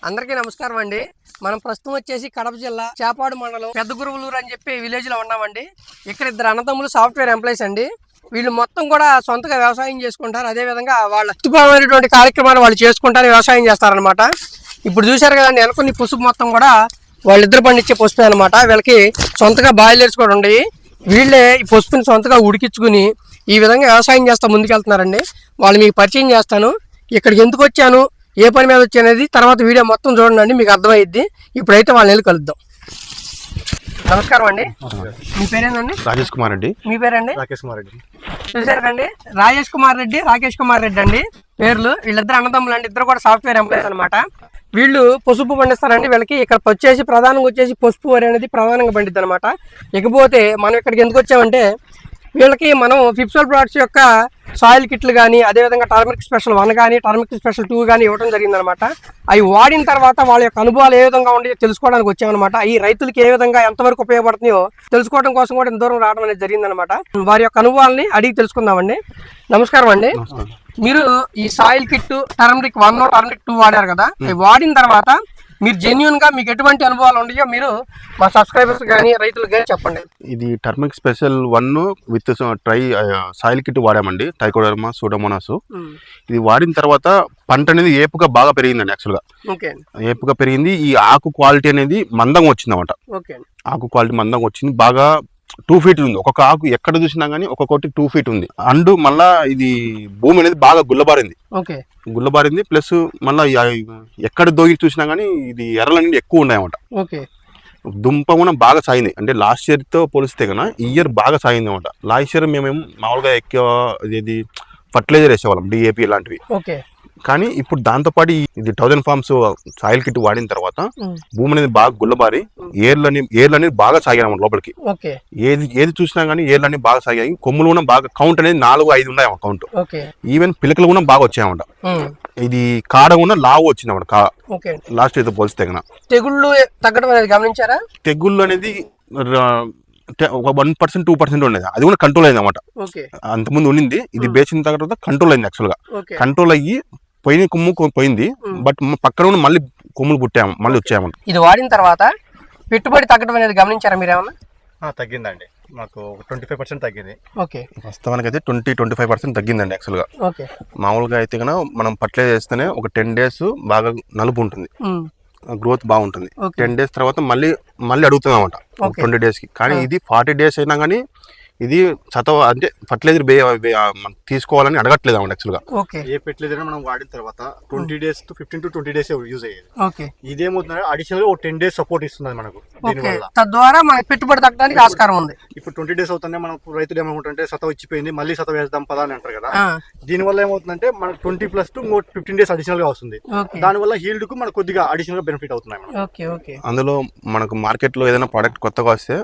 అందరికీ నమస్కారం అండి. మనం ప్రస్తుతం వచ్చేసి కడప జిల్లా చేపాడు మండలం పెద్ద గురువులూరు అని చెప్పి విలేజ్ లో ఉన్నామండి. ఇక్కడ ఇద్దరు అన్నదమ్ములు సాఫ్ట్వేర్ ఎంప్లాయీస్ అండి. వీళ్ళు మొత్తం కూడా సొంతగా వ్యవసాయం చేసుకుంటారు. అదే విధంగా వాళ్ళ వృత్తిపరమైనటువంటి కార్యక్రమాలు వాళ్ళు చేసుకుంటారు, వ్యవసాయం చేస్తారనమాట. ఇప్పుడు చూశారు కదండి, వెనకొని పసుపు మొత్తం కూడా వాళ్ళిద్దరు పండించే పసుపు అనమాట. వీళ్ళకి సొంతగా బాయిలర్స్ కూడా ఉన్నాయి. వీళ్ళే ఈ పసుపుని సొంతగా ఉడికించుకుని ఈ విధంగా వ్యవసాయం చేస్తా ముందుకెళ్తున్నారండి. వాళ్ళు మీకు పరిచయం చేస్తాను. ఇక్కడికి ఎందుకు వచ్చాను, ఏ పని మీద వచ్చానేది తర్వాత వీడియో మొత్తం చూడండి, మీకు అర్థమైద్ది. ఇప్పుడైతే వాళ్ళని వెళ్ళి కలుద్దాం. నమస్కారం అండి, మీ పేరేందండి? రాజేష్ కుమార్ రెడ్డి. మీ పేరండి? రాకేష్ కుమార్ రెడ్డి. చూసారండి, రాజేష్ కుమార్ రెడ్డి, రాకేష్ కుమార్ రెడ్డి అండి పేర్లు. వీళ్ళిద్దరు అన్నదమ్ములు అండి, ఇద్దరు కూడా సాఫ్ట్వేర్ ఎంప్లాయీస్ అనమాట. వీళ్ళు పసుపు పండిస్తారండి. వీళ్ళకి ఇక్కడ వచ్చేసి ప్రధానంగా వచ్చేసి పసుపు వరి అనేది ప్రధానంగా పండిద్ది అనమాట. ఇకపోతే మనం ఇక్కడికి ఎందుకు వచ్చామంటే, వీళ్ళకి మనం ఫిప్సోల్ ప్రొడక్ట్స్ యొక్క సాయిల్ కిట్లు కానీ, అదేవిధంగా టర్మరిక్ స్పెషల్ 1 కానీ టర్మరిక్ స్పెషల్ 2 కానీ ఇవ్వడం జరిగిందనమాట. అవి వాడిన తర్వాత వాళ్ళ యొక్క అనుభవాలు ఏ విధంగా ఉండి తెలుసుకోవడానికి వచ్చామన్నమాట. ఈ రైతులకి ఏ విధంగా ఎంతవరకు ఉపయోగపడుతున్నాయో తెలుసుకోవడం కోసం కూడా ఇంత దూరం రావడం అనేది జరిగిందనమాట. వారి యొక్క అనుభవాలని అడిగి తెలుసుకుందామండి. నమస్కారం అండి. మీరు ఈ సాయిల్ కిట్ టర్మరిక్ 1 టర్మరిక్ 2 వాడారు కదా, అవి వాడిన తర్వాత మీరు జెన్యున్ గా మీకు ఎటువంటి అనుభవాలు ఉన్నాయో మీరు మా సబ్స్క్రైబర్స్ కానీ రైతులకు కానీ చెప్పండి. ఇది turmeric special 1 with soil kit వాడామండి, ట్రైకోడర్మా సూడోమోనాస్. ఇది వాడిన తర్వాత పంట అనేది ఏపుగా బాగా పెరిగిందండి. యాక్చువల్గా ఏపుగా పెరిగింది. ఈ ఆకు క్వాలిటీ అనేది మందంగా వచ్చింది అన్నమాట. ఆకు క్వాలిటీ మందంగా వచ్చింది, బాగా 2 feet ఉంది. ఒక్కొక్క ఆకు ఎక్కడ చూసినా గానీ ఒక్కొక్కటి 2 feet ఉంది. అండ్ మళ్ళా ఇది భూమి అనేది బాగా గుల్లబారింది. ప్లస్ మళ్ళీ ఎక్కడ దోగి చూసినా గానీ ఇది ఎర్రలన్నీ ఎక్కువ ఉన్నాయన్నమాట. దుంప కూడా బాగా సాగింది. అంటే లాస్ట్ ఇయర్ తో పోలిస్తే కన్నా ఈ ఇయర్ బాగా సాగింది అనమాట. లాస్ట్ ఇయర్ మేమేం మామూలుగా ఎక్కువ ఇది ఫర్టిలైజర్ వేసేవాళ్ళం, డిఏపి ఇలాంటివి. కానీ ఇప్పుడు దాంతోపాటు ఇది 1000 farms సాయిల్ కిట్ వాడిన తర్వాత భూమి అనేది బాగా గుల్లబారి ఏర్లన్నీ బాగా సాగాయి లోపలికి. ఏది చూసినా గానీ ఏర్లన్నీ బాగా సాగాయి. కొమ్ములు కూడా బాగా కౌంట్ అనేది 4-5 ఉన్నాయి కౌంట్. ఈవెన్ పిలకలు కూడా బాగా వచ్చాయన్నమాట. ఇది కాడ కూడా లావు వచ్చింది అన్నమాట లాస్ట్ ఇయర్ తో పోలిస్తే కన్నా. తెగుళ్ళు తగ్గడం అనేది గమనించారా? తెగుళ్ళు అనేది ఒక 1% 2% ఉండేది, అది కూడా కంట్రోల్ అయింది అనమాట. అంతకుముందు ఉండింది, ఇది బేసిన తర్వాత కంట్రోల్ అయింది. యాక్చువల్ గా కంట్రోల్ అయ్యి కొమ్ము పోయింది, బట్ పక్కన మళ్ళీ కొమ్ములు మళ్ళీ వచ్చాయన్నమాట. ఇది వాడిన తర్వాత పెట్టుబడి తగ్గడం అనేది గమనించారా మీరేమన్నా? తగ్గిందండి, మాకు 25% తగ్గింది. వాస్తవానికి అయితే 20-25% తగ్గిందండి. యాక్చువల్ గా మామూలుగా అయితే కన్నా మనం ఫర్టిలైజర్ చేస్తేనే ఒక 10 days బాగా నలుపు ఉంటుంది, గ్రోత్ బాగుంటుంది. 10 days తర్వాత మళ్ళీ అడుగుతుంది అనమాట 20 days కి. కానీ ఇది 40 days అయినా కానీ ఇది అంటే ఫర్టిలైజర్ తీసుకోవాలని అడగట్లేదు అన్నమాట. యాక్చువల్ గా ఏ ఫర్టిలైజర్ మనం వాడిన తర్వాత 20 days to 15 to 20 days use అయ్యేది. ఇదేమవుతుంది, అడిషనల్ గా 10 days సపోర్ట్ ఇస్తుంది మనకు. తద్వారా మనకి పెట్టుబడి తగ్గడానికి ఆస్కారం ఉంది. ఇప్పుడు 20 days అవుతుంటే మనం రైతులు ఏమనుకుంటే సత ఇచ్చిపోయింది, మళ్ళీ సత వేద్దాం పదా అని అంటారు కదా. దీని వల్ల ఏమవుతుందంటే మనకు 20+ to 15 days అడిషనల్ గా వస్తుంది. దాని వల్ల హీల్డ్ కు మనకు కొద్దిగా అడిషనల్ గా బెనిఫిట్ అవుతున్నాయి. అందులో మనకు మార్కెట్ లో ఏదైనా ప్రోడక్ట్ కొత్తగా వస్తే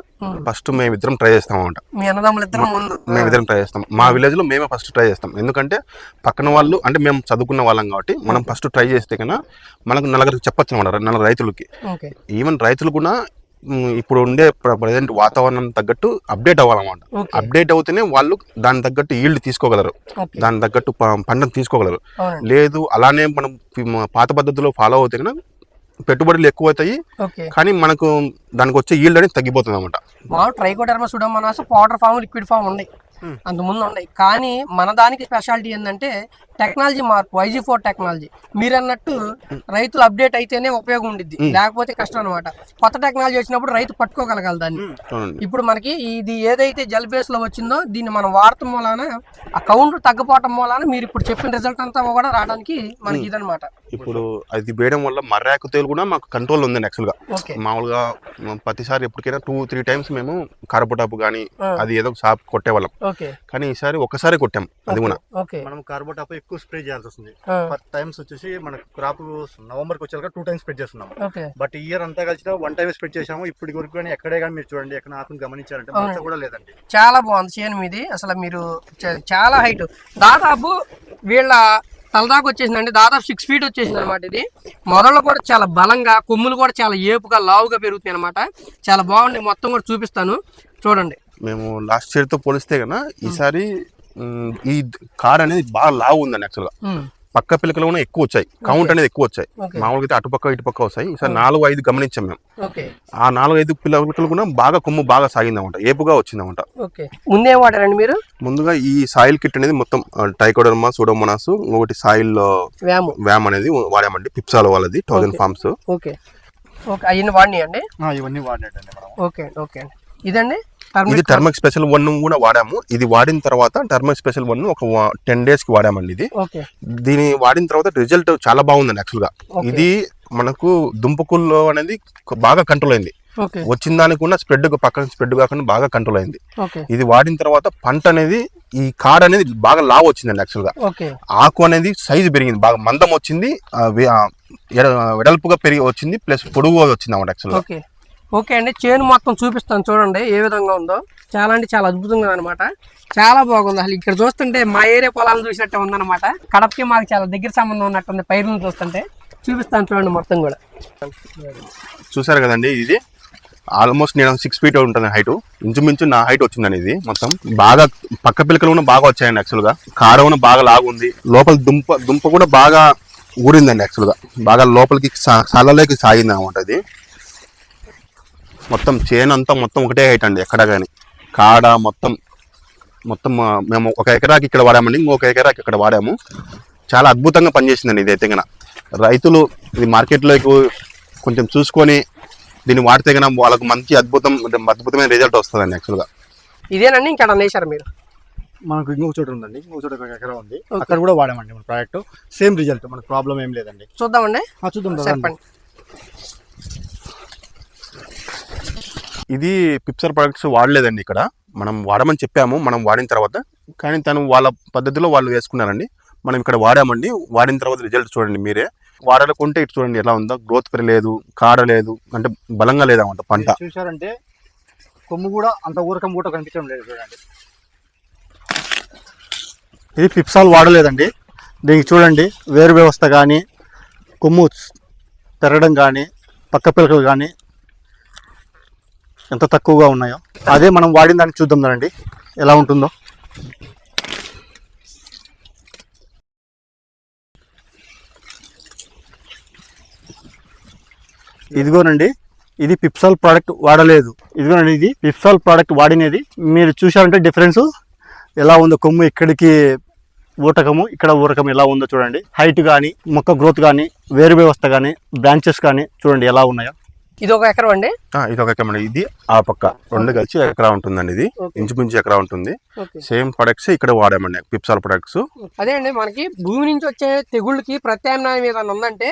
ఫస్ట్ మేము ఇద్దరం ట్రై చేస్తాం అన్నమాట. మేమిద్దరం ట్రై చేస్తాం. మా విలేజ్ లో మేమే ఫస్ట్ ట్రై చేస్తాం. ఎందుకంటే పక్కన వాళ్ళు అంటే మేము చదువుకున్న వాళ్ళం కాబట్టి మనం ఫస్ట్ ట్రై చేస్తే కన్నా మనకు నలుగురికి చెప్పచ్చు అన్నమాట, 4 రైతులకి. ఈవెన్ రైతులు కూడా ఇప్పుడు ఉండే ప్రజెంట్ వాతావరణం తగ్గట్టు అప్డేట్ అవ్వాలన్నమాట. అప్డేట్ అవుతేనే వాళ్ళు దాని తగ్గట్టు ఈల్డ్ తీసుకోగలరు, దాని తగ్గట్టు పంటను తీసుకోగలరు. లేదు అలానే మనం పాత పద్ధతిలో ఫాలో అవుతే కన్నా పెట్టుబడులు ఎక్కువ అవుతాయి, కానీ మనకు దానికి వచ్చే ఈల్డ్ అనేది తగ్గిపోతుంది అనమాట. Trichoderma Pseudomonas powder form, liquid form ఉన్నాయి, అంతకుముందు ఉన్నాయి. కానీ మన దానికి స్పెషాలిటీ ఏంటంటే టెక్నాలజీ మార్పు, IG4 టెక్నాలజీ. మీరు అన్నట్టు రైతులు అప్డేట్ అయితేనే ఉపయోగం ఉండిద్ది, లేకపోతే కష్టం అనమాట. కొత్త టెక్నాలజీ వచ్చినప్పుడు రైతు పట్టుకోగలగాలి దాన్ని. ఇప్పుడు మనకి ఇది ఏదైతే జెల్ బేస్ లో వచ్చిందో దీన్ని మనం వాడటం మూలాన ఆ కౌంట్ తగ్గిపోవటం మూలాన మీరు ఇప్పుడు చెప్పిన రిజల్ట్ అంతా కూడా రావడానికి మనకి ఇదనమాట. ఇప్పుడు అది వేయడం వల్ల మర్రాకు తేలు కూడా మాకు కంట్రోల్ ఉందండి. యాక్చువల్ గా మామూలుగా ప్రతిసారి ఎప్పటికైనా 2-3 times మేము కార్బోటాప్ గానీ అది ఏదో సాప్ కొట్టేవాళ్ళం. కానీ ఈసారి ఒక్కసారి కొట్టాం. అది కూడా మనం కార్బోటాప్ ఎక్కువ స్ప్రే చేయాల్సి వస్తుంది. టైమ్స్ వచ్చేసి మనకు క్రాప్ నవంబర్ కి వచ్చాక 2 times స్ప్రెడ్ చేస్తున్నాం. బట్ ఈ ఇయర్ అంతా కలిసి 1 time స్ప్రెడ్ చేసాము. ఇప్పటి వరకు కానీ ఎక్కడే కానీ మీరు చూడండి, ఎక్కడ ఆకును గమనించారంటే మంచి కూడా లేదండి. చాలా బాగుంది చేను మీది. అసలు మీరు చాలా హైట్, దాదాపు వీళ్ళ తలదాకా వచ్చేసిందండి. దాదాపు 6 feet వచ్చేసింది అనమాట. ఇది మొదలు కూడా చాలా బలంగా, కొమ్ములు కూడా చాలా ఏపుగా లావుగా పెరుగుతాయి అనమాట. చాలా బాగుంది. మొత్తం కూడా చూపిస్తాను చూడండి. మేము లాస్ట్ ఇయర్ తో పోలిస్తే కన్నా ఈసారి ఈ కార్ అనేది బాగా లావు ఉందండి. యాక్చువల్గా పక్క పిలకలు కూడా ఎక్కువ వచ్చాయి, కౌంట్ అనేది ఎక్కువ వచ్చాయి. మామూలుగా అయితే అటుపక్క ఇటుపక్క వస్తాయి, ఈసారి 4-5 గమనించాం మేము. ఆ 4-5 పిలకలు కూడా బాగా కొమ్ము బాగా సాగిందన్నమాట, ఏపుగా వచ్చిందన్నమాట. ముందే వాడారండి మీరు? ముందుగా ఈ సాయిల్ కిట్ అనేది మొత్తం ట్రైకోడర్మా, సూడోమోనాస్, ఒకటి సాయిల్ వ్యామ్ అనేది వాడామండి, పిప్సాలో వాళ్ళది 1000 ఫార్మ్స్. అవన్నీ వాడినాయండి? ఇవన్నీ వాడినట్టండి. Okay okay. ఇదండి ఇది టర్మరిక్ స్పెషల్ 1 కూడా వాడాము. ఇది వాడిన తర్వాత టర్మరిక్ స్పెషల్ 1 ఒక 10 days కి వాడామండి. ఇది దీని వాడిన తర్వాత రిజల్ట్ చాలా బాగుందండి. యాక్చువల్ గా ఇది మనకు దుంపకుల్లో అనేది బాగా కంట్రోల్ అయింది, వచ్చిన దానికి కూడా పక్కన స్ప్రెడ్ కాకుండా బాగా కంట్రోల్ అయింది. ఇది వాడిన తర్వాత పంట అనేది ఈ కాడ అనేది బాగా లావు వచ్చిందండి. యాక్చువల్ గా ఆకు అనేది సైజు పెరిగింది, బాగా మందం వచ్చింది, వెడల్పుగా పెరిగి వచ్చింది, ప్లస్ పొడుగుగా వచ్చింది అన్నమాట. యాక్చువల్ గా ఓకే అండి, చేను మొత్తం చూపిస్తాను చూడండి ఏ విధంగా ఉందో. చాలా అంటే చాలా అద్భుతంగా అనమాట, చాలా బాగుంది. అసలు ఇక్కడ చూస్తుంటే మా ఏరియా పొలాలను చూసినట్టే ఉందన్నమాట. కడపకి మాకు చాలా దగ్గర సంబంధం ఉన్నట్టుంది పైరులను చూస్తుంటే. చూపిస్తాను చూడండి మొత్తం కూడా. చూసారు కదండి, ఇది ఆల్మోస్ట్ నేను 6 feet ఉంటుంది హైట్, ఇంచుమించు నా హైట్ వచ్చిందండి. ఇది మొత్తం బాగా పక్క పిలకలు కూడా బాగా వచ్చాయండి. యాక్చువల్ గా కాడ కూడా బాగా లాగుంది, లోపల దుంప కూడా బాగా ఊరిందండి. యాక్చువల్ గా బాగా లోపలికి సాలలోకి సాగింది అనమాట. అది మొత్తం చేను అంతా మొత్తం ఒకటే హైట్ అండి, ఎక్కడ కానీ కాడ మొత్తం మేము 1 ఎకరాకి ఇక్కడ వాడామండి, ఇంకొక ఎకరాకి ఇక్కడ వాడాము. చాలా అద్భుతంగా పనిచేసిందండి. ఇది అయితే కన్నా రైతులు ఇది మార్కెట్లోకి కొంచెం చూసుకొని దీన్ని వాడితే కన్నా వాళ్ళకు మంచి అద్భుతమైన రిజల్ట్ వస్తుందండి. యాక్చువల్గా ఇదేనండి ఇంకా వేశారు మీరు? మనకు ఇంకొక చోట ఉందండి, ఇంకొక చోట 1 ఎకరా ఉంది, అక్కడ కూడా వాడామండి మన ప్రాజెక్ట్. సేమ్ రిజల్ట్, మనకు ప్రాబ్లం ఏం లేదండి. చూద్దామండి. చూద్దాం. చెప్పండి. ఇది పిప్సర్ ప్రొడక్ట్స్ వాడలేదండి, ఇక్కడ మనం వాడమని చెప్పాము. మనం వాడిన తర్వాత కానీ తను వాళ్ళ పద్ధతిలో వాళ్ళు వేసుకున్నారండి, మనం ఇక్కడ వాడామండి. వాడిన తర్వాత రిజల్ట్ చూడండి మీరే. వాడాలనుకుంటే ఇటు చూడండి ఎలా ఉందో, గ్రోత్ పెరగలేదు, కాడ లేదు, అంటే బలంగా లేదన్నమాట పంట. చూసారంటే కొమ్ము కూడా అంత ఊరకం కూడా కనిపించడం లేదు చూడండి. ఇది పిప్సాల్ వాడలేదండి. దీనికి చూడండి వేరు వ్యవస్థ కానీ, కొమ్ము పెరగడం కానీ, పక్క పిలకలు కానీ ఎంత తక్కువగా ఉన్నాయో. అదే మనం వాడిన దానికి చూద్దాం రండి ఎలా ఉంటుందో. ఇదిగోనండి, ఇది పిప్సాల్ ప్రోడక్ట్ వాడలేదు. ఇదిగోనండి, ఇది పిప్సాల్ ప్రోడక్ట్ వాడినది. మీరు చూసారంటే డిఫరెన్స్ ఎలా ఉందో, కొమ్ము ఇక్కడికి ఊటకము, ఇక్కడ ఊరకం ఎలా ఉందో చూడండి. హైట్ కానీ, మొక్క గ్రోత్ కానీ, వేరు వ్యవస్థ కానీ, బ్రాంచెస్ కానీ చూడండి ఎలా ఉన్నాయో. ఇది 1 ఎకరం అండి? ఇది 1 ఎకరం అండి. ఇది ఆ పక్క 2 కలిసి ఎకరా ఉంటుందండి. ఇది ఇంచుమించు ఎకరా ఉంటుంది. సేమ్ ప్రొడక్ట్స్ ఇక్కడ వాడామండి, పిప్సాల్ ప్రొడక్ట్స్. అదే అండి, మనకి భూమి నుంచి వచ్చే తెగుళ్ళకి ప్రత్యామ్నాయం ఏదైనా ఉందంటే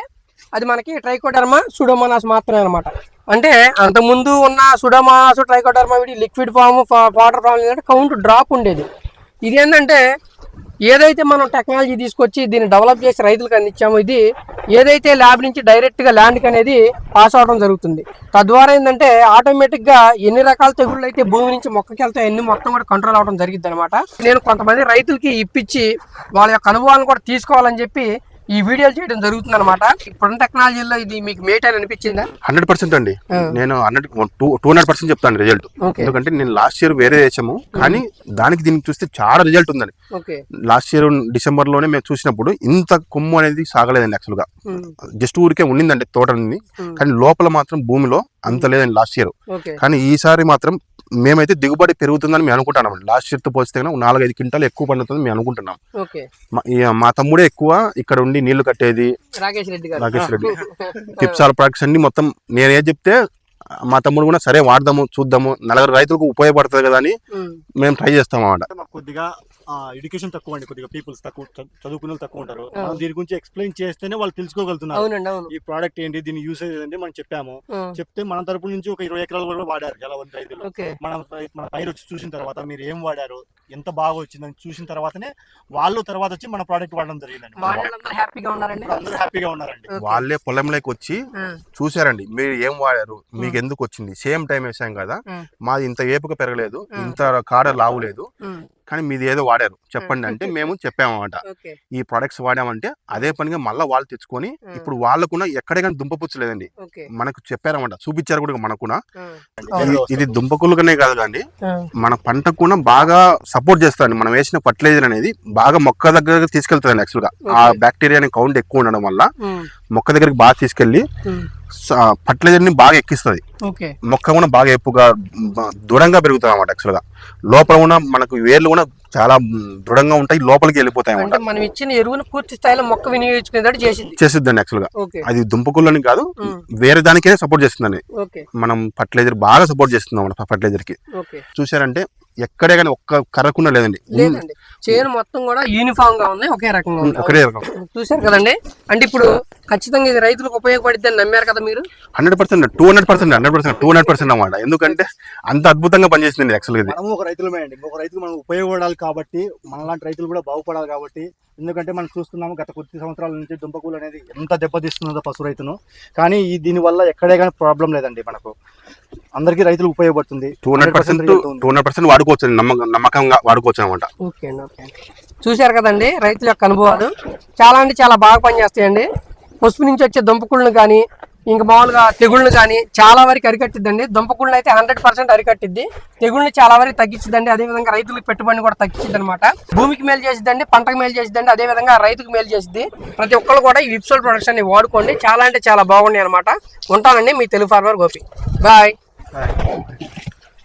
అది మనకి ట్రైకోడర్మా, సూడోమోనాస్ మాత్రమే అనమాట. అంటే అంతకుముందు ఉన్న సూడోమోనాస్, ట్రైకోడర్మా వీడి లిక్విడ్ ఫామ్, వాటర్ ఫామ్ ఏంటంటే కౌంట్ డ్రాప్ ఉండేది. ఇది ఏంటంటే ఏదైతే మనం టెక్నాలజీ తీసుకొచ్చి దీన్ని డెవలప్ చేసి రైతులకు అందించామో, ఇది ఏదైతే ల్యాబ్ నుంచి డైరెక్ట్గా ల్యాండ్కి అనేది పాస్ అవడం జరుగుతుంది. తద్వారా ఏంటంటే ఆటోమేటిక్గా ఎన్ని రకాల తెగుళ్ళు అయితే భూమి నుంచి మొక్కకి వెళ్తాయి అన్ని మొత్తం కూడా కంట్రోల్ అవడం జరిగింది అనమాట. నేను కొంతమంది రైతులకి ఇప్పించి వాళ్ళ యొక్క అనుభవాలను కూడా తీసుకోవాలని చెప్పి ఈ వీడియోలు చేయడం జరుగుతుంది అనమాట. ఇప్పుడున్న టెక్నాలజీలో ఇది మీకు మేట్ అని అనిపించిందా? 100% అండి. నేను 200% చెప్తాను రిజల్ట్. ఎందుకంటే నేను లాస్ట్ ఇయర్ వేరే చేసాము, కానీ దానికి దీనికి చూస్తే చాలా రిజల్ట్ ఉందండి. లాస్ట్ ఇయర్ డిసెంబర్ లోనే మేము చూసినప్పుడు ఇంత కొమ్ము అనేది సాగలేదండి. యాక్చువల్ గా జస్ట్ ఊరికే ఉండిందండి తోట ఉంది, కానీ లోపల మాత్రం భూమిలో అంత లేదండి లాస్ట్ ఇయర్. కానీ ఈసారి మాత్రం మేమైతే దిగుబడి పెరుగుతుందని మేము అనుకుంటున్నాం. లాస్ట్ ఇయర్ తో పోస్తే 4-5 క్వింటాలు ఎక్కువ పండుతుంది మేము అనుకుంటున్నాం. మా తమ్ముడే ఎక్కువ ఇక్కడ ఉండి నీళ్లు కట్టేది, రాకేష్ రెడ్డి. పిప్సాల్ ప్రొడక్ట్స్ అన్ని మొత్తం నేను ఏది చెప్తే మా తమ్ముడు కూడా సరే వాడదాము, చూద్దాము, 4 రైతులకు ఉపయోగపడుతుంది కదా అని మేము ట్రై చేస్తాం అన్నమాట. కొద్దిగా ఎడ్యుకేషన్ తక్కువ అండి, కొద్దిగా పీపుల్స్ తక్కువ, చదువుకునే తక్కువ ఉంటారు. దీని గురించి ఎక్స్ప్లెయిన్ చేస్తేనే వాళ్ళు తెలుసుకోగలుగుతున్నారు ఈ ప్రోడక్ట్ ఏంటి, దీని యూసేజ్ ఏంటి మనం చెప్పాము. చెప్తే మన తరపు నుంచి ఒక 20 ఎకరాల వరకు వాడారు చాలా మంది రైతులు. మన పైరు వచ్చి చూసిన తర్వాత మీరు ఏం వాడారు, ఎంత బాగా వచ్చిందని చూసిన తర్వాతనే వాళ్ళు తర్వాత వచ్చి మన ప్రోడక్ట్ వాడడం జరిగిందండి. అందరూ హ్యాపీగా ఉన్నారండి. వాళ్ళే పొలంలోకి వచ్చి చూసారండి మీరు ఏం వాడారు, మీకు ఎందుకు వచ్చింది, సేమ్ టైం వేసాం కదా, మాది ఇంత ఏపుగా పెరగలేదు, ఇంత కాడ లావు లేదు, కానీ మీది ఏదో వాడారు చెప్పండి అంటే మేము చెప్పామన్నమాట. ఈ ప్రొడక్ట్స్ వాడామంటే అదే పనిగా మళ్ళీ వాళ్ళు తెచ్చుకొని ఇప్పుడు వాళ్ళకున్న ఎక్కడే కానీ దుంపపుచ్చు లేదండి, మనకు చెప్పారన్నమాట, చూపించారు కూడా మనకున్న. ఇది దుంపకులుగానే కాదు కానీ మన పంటకు కూడా బాగా సపోర్ట్ చేస్తుంది. మనం వేసిన ఫర్టిలైజర్ అనేది బాగా మొక్క దగ్గర తీసుకెళ్తుంది. యాక్చువల్ గా ఆ బ్యాక్టీరియా కౌంట్ ఎక్కువ ఉండడం వల్ల మొక్క దగ్గరికి బాగా తీసుకెళ్లి ఫర్టిలైజర్ ని బాగా ఎక్కిస్తుంది. మొక్క కూడా బాగా ఎప్పుగా దృఢంగా పెరుగుతుంది అన్నమాట. యాక్చువల్ గా లోపల కూడా మనకు వేర్లు కూడా చాలా దృఢంగా ఉంటాయి, లోపలికి వెళ్ళిపోతాయి అన్నమాట. మనం ఇచ్చిన ఎరువును పూర్తి స్థాయిలో మొక్క వినియోగించుకునేటట్టు చేసిద్దండి. యాక్చువల్ గా అది దుంపకులని కాదు, వేరే దానికే సపోర్ట్ చేస్తుందని. మనం ఫర్టిలైజర్ బాగా సపోర్ట్ చేస్తున్నాం అన్నమాట ఫర్టిలైజర్ కి. చూసారంటే ఎక్కడే కానీ ఒక్క కర్రకుండా లేదండి, చేను మొత్తం కూడా యూనిఫామ్ గా ఉంది, ఒకే రకంగా ఉంది. ఒకే రకం. చూసారు కదండి. అంటే ఇప్పుడు ఖచ్చితంగా ఇది రైతులకు ఉపయోగపడిద్ది అని నమ్మారు కదా మీరు? 100%, 200% అన్నమాట. ఎందుకంటే అంత అద్భుతంగా పనిచేస్తుంది. యాక్చువల్గా ఇది మనం ఒక రైతులమే అండి, ఇంకొక రైతుకు మనం ఉపయోగపడాలి కాబట్టి, మనలాంటి రైతులు కూడా బాగుపడాలి కాబట్టి. ఎందుకంటే మనం చూస్తున్నాము గత కొద్ది సంవత్సరాల నుంచి దుంపకూలు అనేది ఎంత దెబ్బతీస్తుందో పశు రైతును. కానీ దీనివల్ల ఎక్కడే కానీ ప్రాబ్లం లేదండి, మనకు అందరికీ రైతులు ఉపయోగపడుతుంది. 200% వాడుకోవచ్చు, నమ్మకంగా వాడుకోవచ్చు అనమాట. చూశారు కదండి రైతుల యొక్క అనుభవాలు. చాలా అంటే చాలా బాగా పనిచేస్తాయండి. పసుపు నుంచి వచ్చే దుంపకుళ్ళను కానీ ఇంకా మామూలుగా తెగుళ్ళను కానీ చాలా వరకు అరికట్టిద్దండి. దుంపకుళ్ళని అయితే 100% అరికట్టిద్ది, తెగుళ్ళని చాలా వరకు తగ్గించిద్దండి. అదేవిధంగా రైతులకు పెట్టుబడిని కూడా తగ్గించిద్ది అనమాట. భూమికి మేలు చేసిద్దండి, పంటకు మేలు చేసిద్దండి, అదేవిధంగా రైతుకు మేలు చేసిద్ది. ప్రతి ఒక్కరు కూడా ఈ విప్సోల్ ప్రొడక్ట్స్ అన్ని వాడుకోండి, చాలా అంటే చాలా బాగున్నాయి అనమాట. ఉంటానండి మీ తెలుగు ఫార్మర్ గోపి. బాయ్.